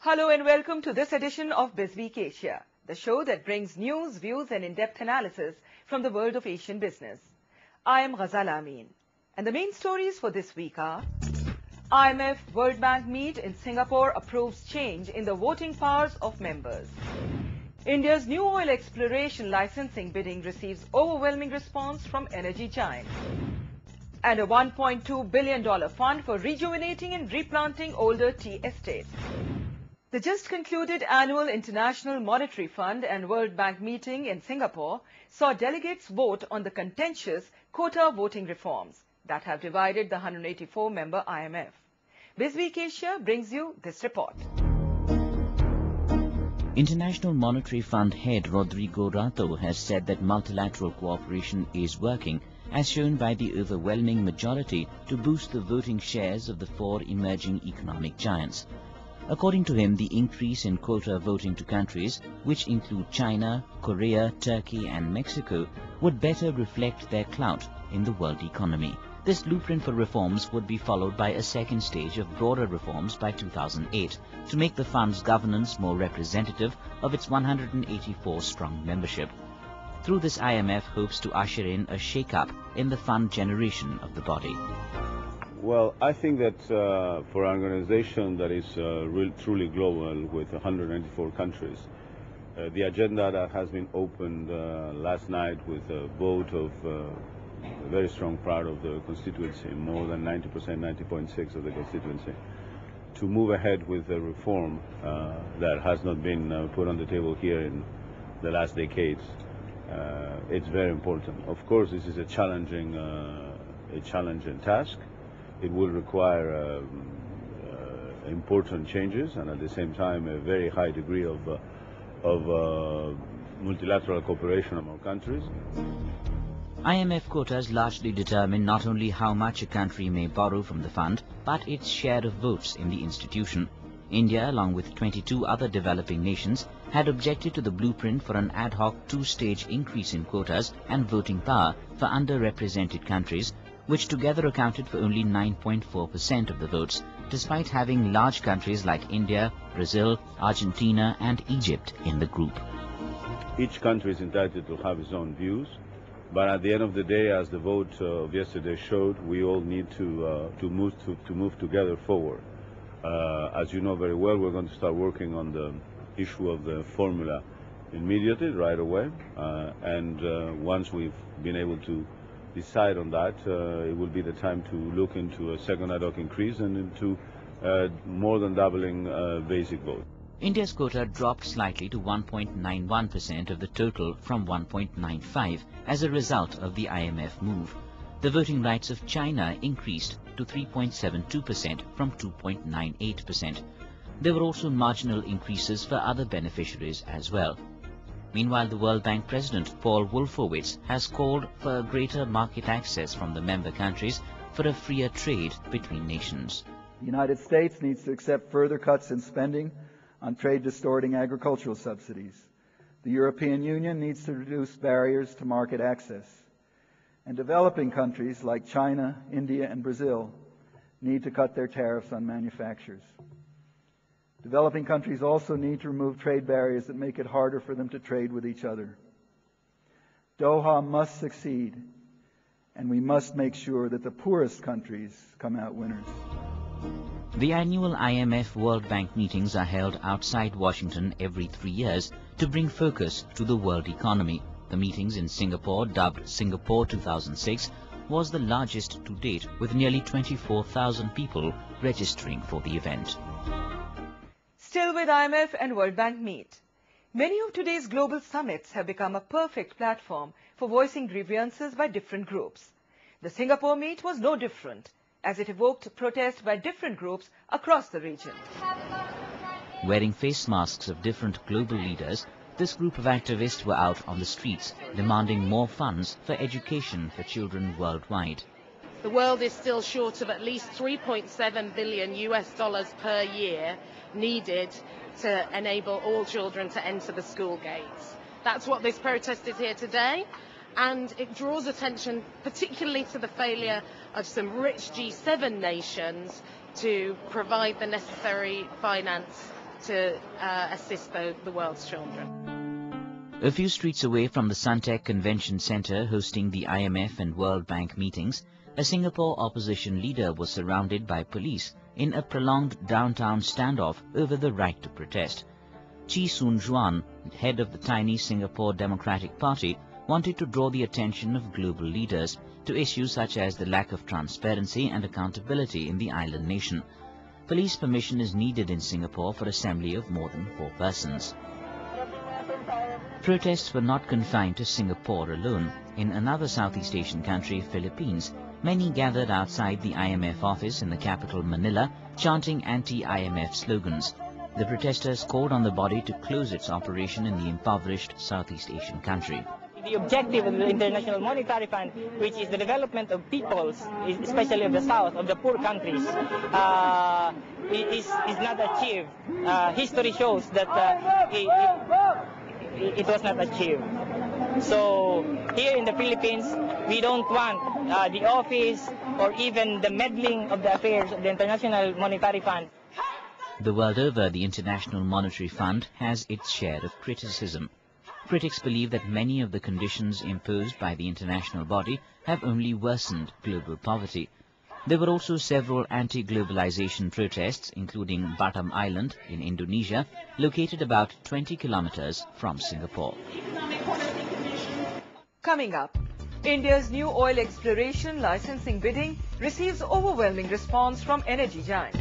Hello and welcome to this edition of BizWeek Asia, the show that brings news, views and in-depth analysis from the world of Asian business. I am Ghazala Amin, and the main stories for this week are: IMF World Bank meet in Singapore approves change in the voting powers of members. India's new oil exploration licensing bidding receives overwhelming response from energy giants. And a $1.2 billion fund for rejuvenating and replanting older tea estates. The just concluded annual International Monetary Fund and World Bank meeting in Singapore saw delegates vote on the contentious quota voting reforms that have divided the 184-member IMF. BizWeek Asia brings you this report. International Monetary Fund head Rodrigo Rato has said that multilateral cooperation is working, as shown by the overwhelming majority to boost the voting shares of the four emerging economic giants. According to him, the increase in quota voting to countries, which include China, Korea, Turkey and Mexico, would better reflect their clout in the world economy. This blueprint for reforms would be followed by a second stage of broader reforms by 2008 to make the fund's governance more representative of its 184-strong membership. Through this, IMF hopes to usher in a shake-up in the fund generation of the body. Well, I think that for an organization that is truly global with 194 countries, the agenda that has been opened last night with a vote of a very strong part of the constituency, more than 90%, 90.6% of the constituency, to move ahead with a reform that has not been put on the table here in the last decades. It's very important. Of course, this is a challenging task. It will require important changes and at the same time a very high degree of multilateral cooperation among countries. IMF quotas largely determine not only how much a country may borrow from the fund, but its share of votes in the institution. India, along with 22 other developing nations, had objected to the blueprint for an ad hoc two-stage increase in quotas and voting power for underrepresented countries, which together accounted for only 9.4% of the votes, despite having large countries like India, Brazil, Argentina and Egypt in the group. Each country is entitled to have its own views, but at the end of the day, as the vote of yesterday showed, we all need to move together forward. As you know very well, we're going to start working on the issue of the formula immediately, right away, and once we've been able to decide on that, it will be the time to look into a second ad hoc increase and into more than doubling basic vote. India's quota dropped slightly to 1.91% of the total from 1.95% as a result of the IMF move. The voting rights of China increased to 3.72% from 2.98%. There were also marginal increases for other beneficiaries as well. Meanwhile, the World Bank President, Paul Wolfowitz, has called for greater market access from the member countries for a freer trade between nations. The United States needs to accept further cuts in spending on trade-distorting agricultural subsidies. The European Union needs to reduce barriers to market access. And developing countries like China, India, and Brazil need to cut their tariffs on manufacturers. Developing countries also need to remove trade barriers that make it harder for them to trade with each other. Doha must succeed, and we must make sure that the poorest countries come out winners. The annual IMF World Bank meetings are held outside Washington every 3 years to bring focus to the world economy. The meetings in Singapore, dubbed Singapore 2006, was the largest to date, with nearly 24,000 people registering for the event. Still with IMF and World Bank meet. Many of today's global summits have become a perfect platform for voicing grievances by different groups. The Singapore meet was no different, as it evoked protest by different groups across the region. Wearing face masks of different global leaders, this group of activists were out on the streets, demanding more funds for education for children worldwide. The world is still short of at least $3.7 billion per year needed to enable all children to enter the school gates. That's what this protest is here today, and it draws attention particularly to the failure of some rich G7 nations to provide the necessary finance to assist the world's children. A few streets away from the Suntec Convention Center hosting the IMF and World Bank meetings, a Singapore opposition leader was surrounded by police in a prolonged downtown standoff over the right to protest. Chee Soon Juan, head of the tiny Singapore Democratic Party, wanted to draw the attention of global leaders to issues such as the lack of transparency and accountability in the island nation. Police permission is needed in Singapore for assembly of more than 4 persons. Protests were not confined to Singapore alone. In another Southeast Asian country, Philippines, many gathered outside the IMF office in the capital Manila, chanting anti-IMF slogans. The protesters called on the body to close its operation in the impoverished Southeast Asian country. The objective of the International Monetary Fund, which is the development of peoples, especially of the South, of the poor countries, is not achieved. History shows that it was not achieved. So here in the Philippines, we don't want the office or even the meddling of the affairs of the International Monetary Fund. The world over, the International Monetary Fund has its share of criticism. Critics believe that many of the conditions imposed by the international body have only worsened global poverty. There were also several anti-globalization protests, including Batam Island in Indonesia, located about 20 kilometers from Singapore. Coming up, India's new oil exploration licensing bidding receives overwhelming response from energy giants.